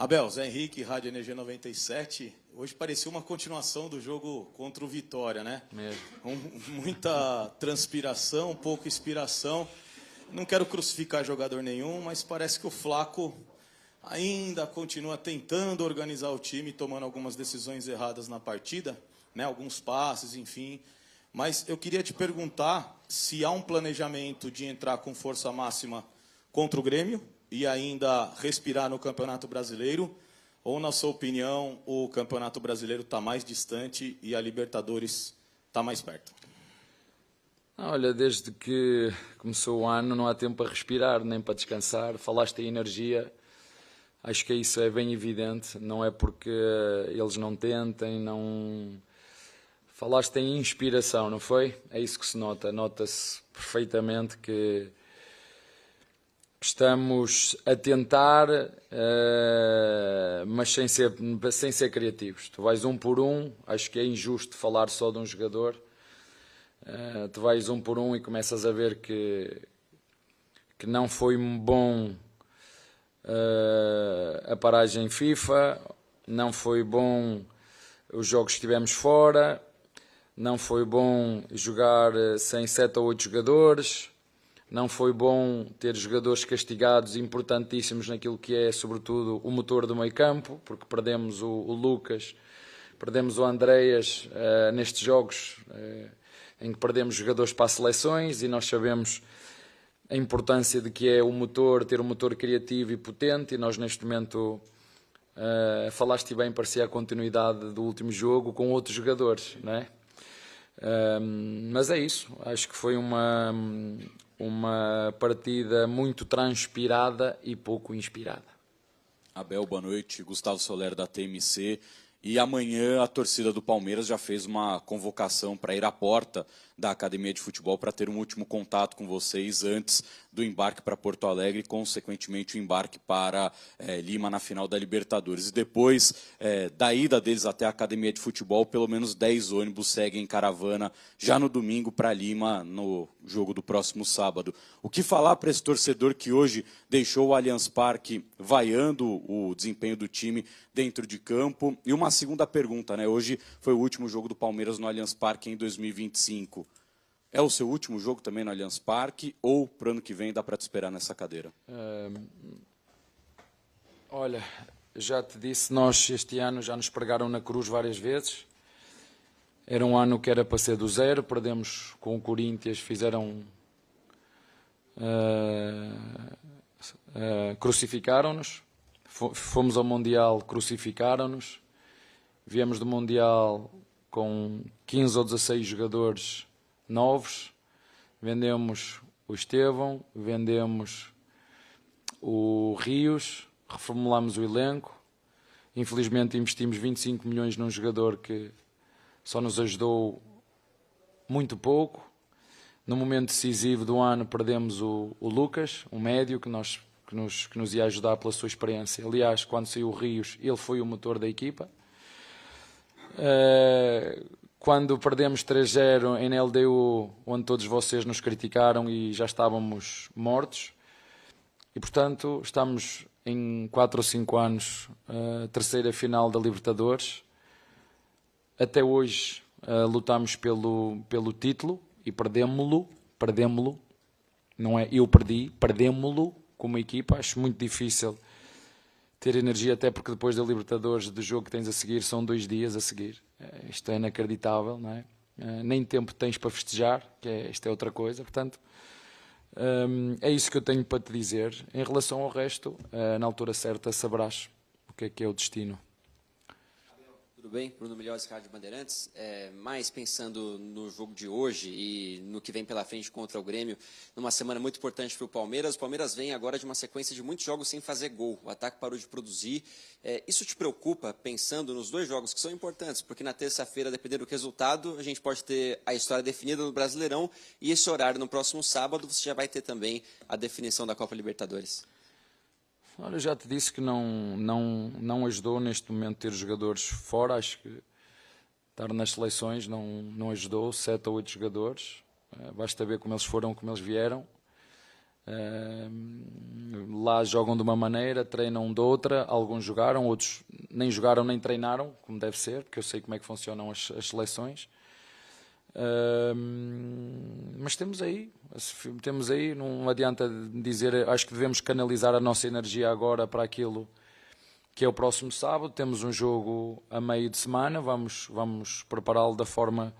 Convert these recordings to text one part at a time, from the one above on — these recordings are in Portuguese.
Abel, Zé Henrique, Rádio Energia 97. Hoje parecia uma continuação do jogo contra o Vitória, né? Mesmo. Muita transpiração, pouca inspiração. Não quero crucificar jogador nenhum, mas parece que o Flaco ainda continua tentando organizar o time, tomando algumas decisões erradas na partida, né? Alguns passes, enfim. Mas eu queria te perguntar se há um planejamento de entrar com força máxima contra o Grêmio e ainda respirar no Campeonato Brasileiro, ou, na sua opinião, o Campeonato Brasileiro está mais distante e a Libertadores está mais perto? Olha, desde que começou o ano não há tempo para respirar, nem para descansar. Falaste em energia, acho que isso é bem evidente, não é porque eles não tentem, não... Falaste em inspiração, não foi? É isso que se nota, nota-se perfeitamente que estamos a tentar, mas sem ser criativos. Tu vais um por um, acho que é injusto falar só de um jogador. Tu vais um por um e começas a ver que não foi bom a paragem FIFA, não foi bom os jogos que tivemos fora, não foi bom jogar sem 7 ou 8 jogadores, não foi bom ter jogadores castigados importantíssimos naquilo que é, sobretudo, o motor do meio campo, porque perdemos o Lucas, perdemos o Andreas nestes jogos em que perdemos jogadores para as seleções, e nós sabemos a importância de que é o motor, ter um motor criativo e potente, e nós neste momento, falaste bem, parecia a continuidade do último jogo com outros jogadores, não é? Mas é isso, acho que foi uma partida muito transpirada e pouco inspirada. Abel, boa noite. Gustavo Soler da TMC. E amanhã a torcida do Palmeiras já fez uma convocação para ir à porta da Academia de Futebol para ter um último contato com vocês antes do embarque para Porto Alegre e, consequentemente, o embarque para Lima na final da Libertadores. E depois da ida deles até a Academia de Futebol, pelo menos 10 ônibus seguem em caravana já no domingo para Lima, no jogo do próximo sábado. O que falar para esse torcedor que hoje deixou o Allianz Parque vaiando o desempenho do time dentro de campo? E uma segunda pergunta, né? Hoje foi o último jogo do Palmeiras no Allianz Parque em 2025. É o seu último jogo também no Allianz Parque, ou para o ano que vem dá para te esperar nessa cadeira? Olha, já te disse, nós este ano já nos pregaram na cruz várias vezes. Era um ano que era para ser do zero, perdemos com o Corinthians, crucificaram-nos. Fomos ao Mundial, crucificaram-nos. Viemos do Mundial com 15 ou 16 jogadores novos. Vendemos o Estevão, vendemos o Rios, reformulamos o elenco. Infelizmente investimos 25 milhões num jogador que só nos ajudou muito pouco. No momento decisivo do ano perdemos o Lucas, um médio que nos ia ajudar pela sua experiência. Aliás, quando saiu o Rios, ele foi o motor da equipa. Quando perdemos 3-0 em LDU, onde todos vocês nos criticaram e já estávamos mortos. E, portanto, estamos em 4 ou 5 anos, terceira final da Libertadores. Até hoje lutamos pelo título e perdemos-lo. Não é eu perdi, perdemos-lo como equipa. Acho muito difícil ter energia, até porque depois da Libertadores, do jogo que tens a seguir, são 2 dias a seguir. Isto é inacreditável, não é? Nem tempo tens para festejar, isto é outra coisa. Portanto, é isso que eu tenho para te dizer. Em relação ao resto, na altura certa saberás o que é o destino. Tudo bem? Bruno Milhões, Rádio Bandeirantes. Mais pensando no jogo de hoje e no que vem pela frente contra o Grêmio, numa semana muito importante para o Palmeiras. O Palmeiras vem agora de uma sequência de muitos jogos sem fazer gol. O ataque parou de produzir. Isso te preocupa, pensando nos 2 jogos que são importantes? Porque na terça-feira, dependendo do resultado, a gente pode ter a história definida no Brasileirão, e esse horário, no próximo sábado, você já vai ter também a definição da Copa Libertadores. Olha, eu já te disse que não ajudou neste momento ter jogadores fora. Acho que estar nas seleções não ajudou, 7 ou 8 jogadores. Basta ver como eles foram, como eles vieram. Lá jogam de uma maneira, treinam de outra, alguns jogaram, outros nem jogaram nem treinaram, como deve ser, porque eu sei como é que funcionam as seleções. Mas temos aí, não adianta dizer, acho que devemos canalizar a nossa energia agora para aquilo que é o próximo sábado. Temos um jogo a meio de semana, vamos prepará-lo da forma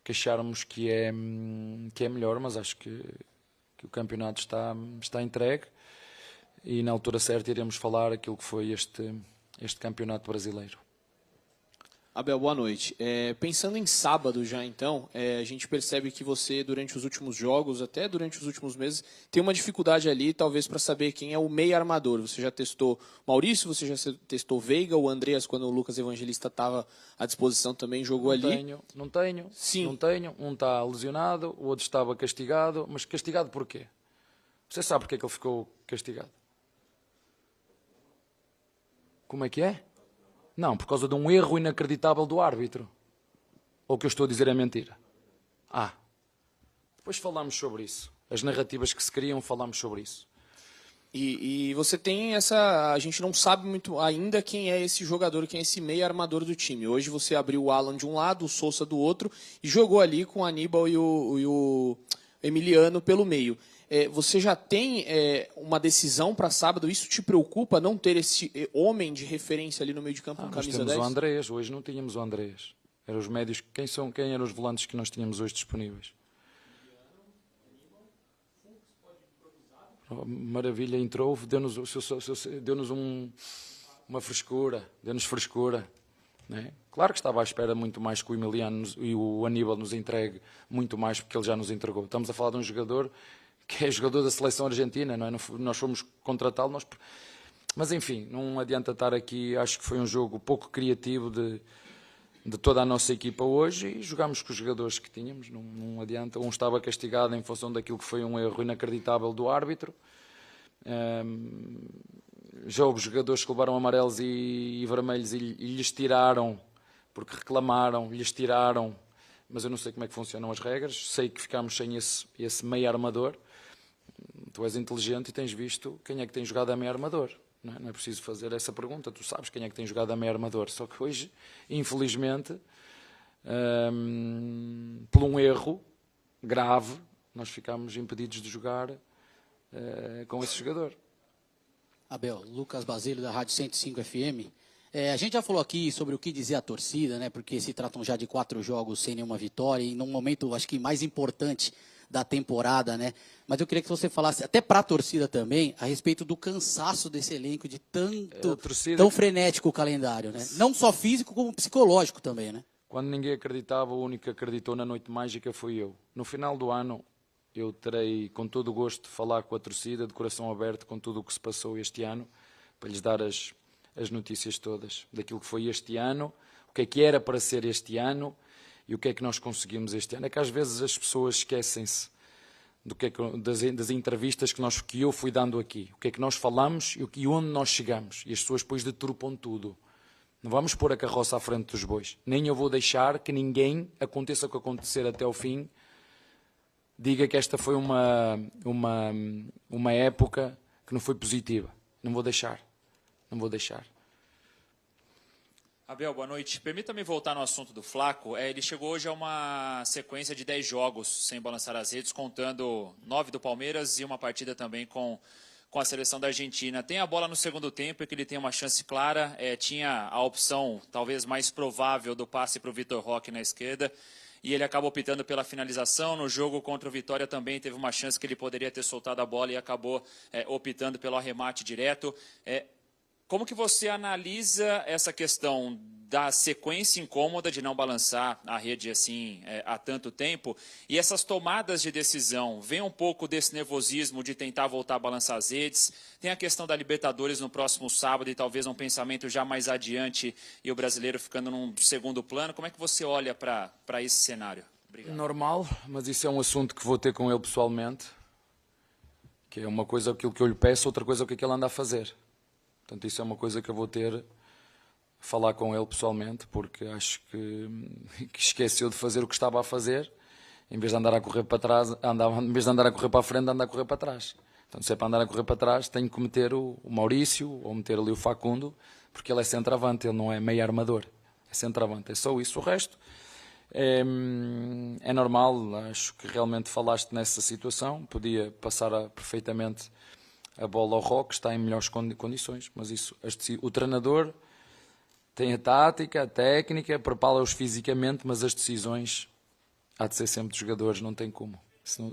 que acharmos que é melhor, mas acho que o campeonato está entregue e na altura certa iremos falar aquilo que foi este campeonato brasileiro. Abel, boa noite. Pensando em sábado já então, a gente percebe que você durante os últimos jogos, até durante os últimos meses, tem uma dificuldade ali talvez para saber quem é o meio armador. Você já testou Maurício, você já testou Veiga, o Andreas quando o Lucas Evangelista estava à disposição também jogou ali? Não tenho. Sim. Não tenho. Um está lesionado, o outro estava castigado. Mas castigado porquê? Você sabe porque é que ele ficou castigado? Como é que é? Não, por causa de um erro inacreditável do árbitro. Ou o que eu estou a dizer é mentira? Depois falamos sobre isso. As narrativas que se criam, falamos sobre isso. E você tem essa... A gente não sabe muito ainda quem é esse jogador, quem é esse meio armador do time. Hoje você abriu o Alan de um lado, o Sousa do outro, e jogou ali com o Aníbal e o Emiliano pelo meio. Você já tem uma decisão para sábado? Isso te preocupa, não ter esse homem de referência ali no meio de campo com camisa 10? Nós temos o Andreas, hoje não tínhamos o Andreas. Eram os médios. Quem eram os volantes que nós tínhamos hoje disponíveis? Maravilha, entrou, deu-nos uma frescura, deu-nos frescura. Né? Claro que estava à espera muito mais que o Emiliano e o Aníbal nos entregue muito mais, porque ele já nos entregou. Estamos a falar de um jogador que é jogador da seleção argentina, não é? Nós fomos contratá-lo, mas enfim, não adianta estar aqui. Acho que foi um jogo pouco criativo de toda a nossa equipa hoje e jogámos com os jogadores que tínhamos, não adianta. Um estava castigado em função daquilo que foi um erro inacreditável do árbitro. Já houve jogadores que levaram amarelos e vermelhos e lhes tiraram, porque reclamaram, lhes tiraram, mas eu não sei como é que funcionam as regras. Sei que ficámos sem esse meio armador. Tu és inteligente e tens visto quem é que tem jogado a meio armador. Não é preciso fazer essa pergunta, tu sabes quem é que tem jogado a meio armador. Só que hoje, infelizmente, por um erro grave, nós ficámos impedidos de jogar com esse jogador. Abel, Lucas Basílio da Rádio 105 FM. A gente já falou aqui sobre o que dizer a torcida, né? Porque se tratam já de 4 jogos sem nenhuma vitória e num momento, acho que mais importante da temporada, né? Mas eu queria que você falasse, até para a torcida também, a respeito do cansaço desse elenco, de tão frenético o calendário, né? Não só físico, como psicológico também, né? Quando ninguém acreditava, o único que acreditou na Noite Mágica foi eu. No final do ano, eu terei, com todo o gosto, de falar com a torcida, de coração aberto, com tudo o que se passou este ano, para lhes dar as notícias todas, daquilo que foi este ano, o que era para ser este ano, e o que é que nós conseguimos este ano. É que às vezes as pessoas esquecem-se das entrevistas que eu fui dando aqui. O que é que nós falamos e onde nós chegamos. E as pessoas depois deturpam tudo. Não vamos pôr a carroça à frente dos bois. Nem eu vou deixar que ninguém, aconteça o que acontecer até ao fim, diga que esta foi uma época que não foi positiva. Não vou deixar. Não vou deixar. Abel, boa noite. Permita-me voltar no assunto do Flaco. Ele chegou hoje a uma sequência de 10 jogos sem balançar as redes, contando 9 do Palmeiras e uma partida também com a seleção da Argentina. Tem a bola no segundo tempo, é que ele tem uma chance clara. Tinha a opção talvez mais provável do passe para o Vitor Roque na esquerda. E ele acabou optando pela finalização. No jogo contra o Vitória também teve uma chance que ele poderia ter soltado a bola e acabou optando pelo arremate direto. Como que você analisa essa questão da sequência incômoda de não balançar a rede assim há tanto tempo e essas tomadas de decisão? Vem um pouco desse nervosismo de tentar voltar a balançar as redes? Tem a questão da Libertadores no próximo sábado e talvez um pensamento já mais adiante e o brasileiro ficando num segundo plano. Como é que você olha para esse cenário? Obrigado. Normal, mas isso é um assunto que vou ter com ele pessoalmente, que é uma coisa aquilo que eu lhe peço, outra coisa o que é que ele anda a fazer. Portanto, isso é uma coisa que eu vou ter falar com ele pessoalmente, porque acho que esqueceu de fazer o que estava a fazer, em vez de andar a correr para trás, em vez de andar a correr para a frente, anda a correr para trás. Portanto, se é para andar a correr para trás, tenho que meter o Maurício ou meter ali o Facundo, porque ele é centroavante, ele não é meio armador. É centroavante, é só isso. O resto é normal, acho que realmente falaste nessa situação. Podia passar perfeitamente a bola ao Roque, está em melhores condições, mas isso, o treinador tem a tática, a técnica, prepara-os fisicamente, mas as decisões há de ser sempre dos jogadores, não tem como.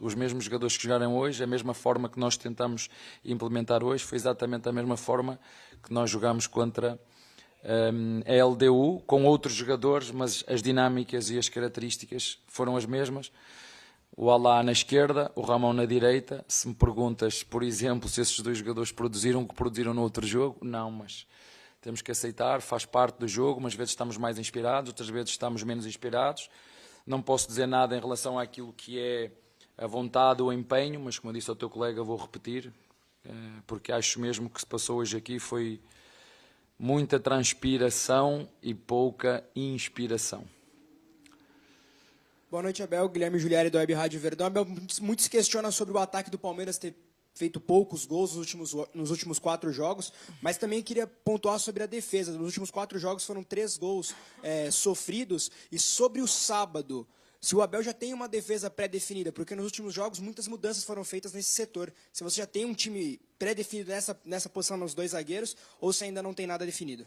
Os mesmos jogadores que jogaram hoje, a mesma forma que nós tentamos implementar hoje, foi exatamente a mesma forma que nós jogamos contra a LDU, com outros jogadores, mas as dinâmicas e as características foram as mesmas. O Alá na esquerda, o Ramon na direita. Se me perguntas, por exemplo, se esses dois jogadores produziram o que produziram no outro jogo, não, mas temos que aceitar, faz parte do jogo, umas vezes estamos mais inspirados, outras vezes estamos menos inspirados. Não posso dizer nada em relação àquilo que é a vontade ou o empenho, mas como eu disse ao teu colega, vou repetir, porque acho mesmo que se passou hoje aqui foi muita transpiração e pouca inspiração. Boa noite, Abel. Guilherme Juliari, do Web Rádio Verdão. Abel, muito se questiona sobre o ataque do Palmeiras ter feito poucos gols nos últimos 4 jogos, mas também queria pontuar sobre a defesa. Nos últimos 4 jogos foram 3 gols sofridos. E sobre o sábado, se o Abel já tem uma defesa pré-definida, porque nos últimos jogos muitas mudanças foram feitas nesse setor. Se você já tem um time pré-definido nessa posição nos 2 zagueiros, ou se ainda não tem nada definido?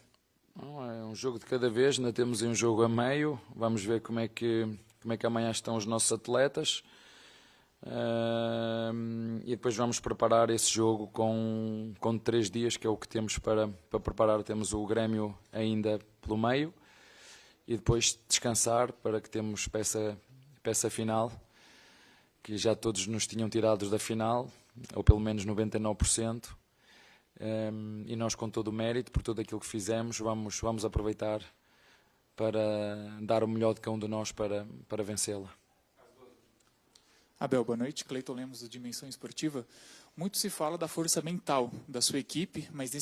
Não, é um jogo de cada vez, ainda temos um jogo a meio. Vamos ver como é que amanhã estão os nossos atletas. E depois vamos preparar esse jogo com 3 dias, que é o que temos para preparar. Temos o Grêmio ainda pelo meio e depois descansar para que temos peça final, que já todos nos tinham tirados da final, ou pelo menos 99%, e nós, com todo o mérito por tudo aquilo que fizemos, vamos aproveitar para dar o melhor de cada um de nós para vencê-la. Abel, boa noite. Cleiton Lemos, do Dimensão Esportiva. Muito se fala da força mental da sua equipe, mas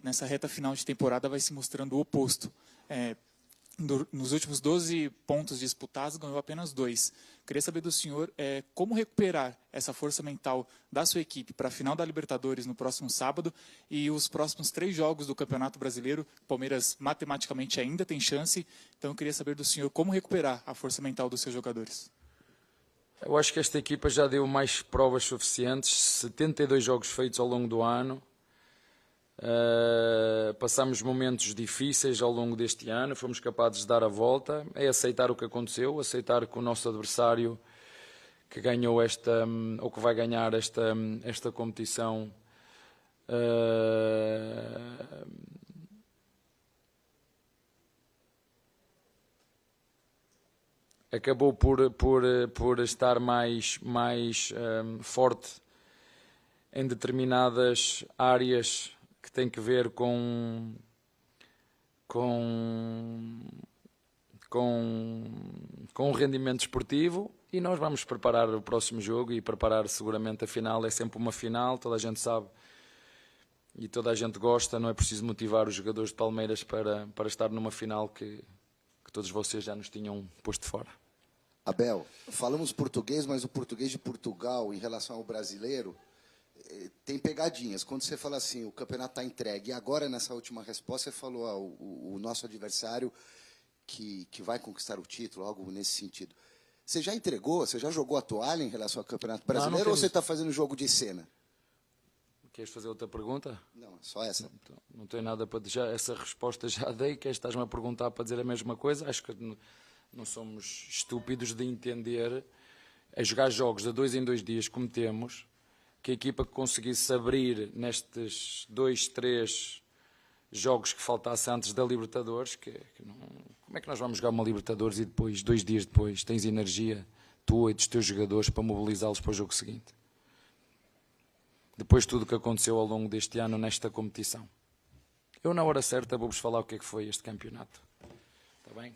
nessa reta final de temporada vai se mostrando o oposto. Nos últimos 12 pontos disputados, ganhou apenas 2. Queria saber do senhor como recuperar essa força mental da sua equipe para a final da Libertadores no próximo sábado e os próximos 3 jogos do Campeonato Brasileiro. O Palmeiras matematicamente ainda tem chance, então eu queria saber do senhor como recuperar a força mental dos seus jogadores. Eu acho que esta equipa já deu mais provas suficientes, 72 jogos feitos ao longo do ano. Passamos momentos difíceis ao longo deste ano, fomos capazes de dar a volta. É aceitar o que aconteceu, aceitar que o nosso adversário que ganhou ou que vai ganhar esta competição acabou por estar mais forte em determinadas áreas que têm que ver com o rendimento esportivo, e nós vamos preparar o próximo jogo e preparar seguramente a final. É sempre uma final, toda a gente sabe e toda a gente gosta, não é preciso motivar os jogadores de Palmeiras para estar numa final que todos vocês já nos tinham posto fora. Abel, falamos português, mas o português de Portugal, em relação ao brasileiro, tem pegadinhas. Quando você fala assim, o campeonato está entregue, e agora, nessa última resposta, você falou o nosso adversário que vai conquistar o título, algo nesse sentido. Você já entregou, você já jogou a toalha em relação ao campeonato brasileiro, ou você está fazendo jogo de cena? Queres fazer outra pergunta? Não, só essa. Não tenho nada para dizer, essa resposta já dei. Estás-me a perguntar para dizer a mesma coisa? Acho que não somos estúpidos de entender, a jogar jogos de 2 em 2 dias como temos, que a equipa que conseguisse abrir nestes 2, 3 jogos que faltasse antes da Libertadores, como é que nós vamos jogar uma Libertadores e depois, 2 dias depois, tens energia tua e dos teus jogadores para mobilizá-los para o jogo seguinte? Depois de tudo o que aconteceu ao longo deste ano nesta competição. Eu, na hora certa, vou-vos falar o que é que foi este campeonato. Está bem?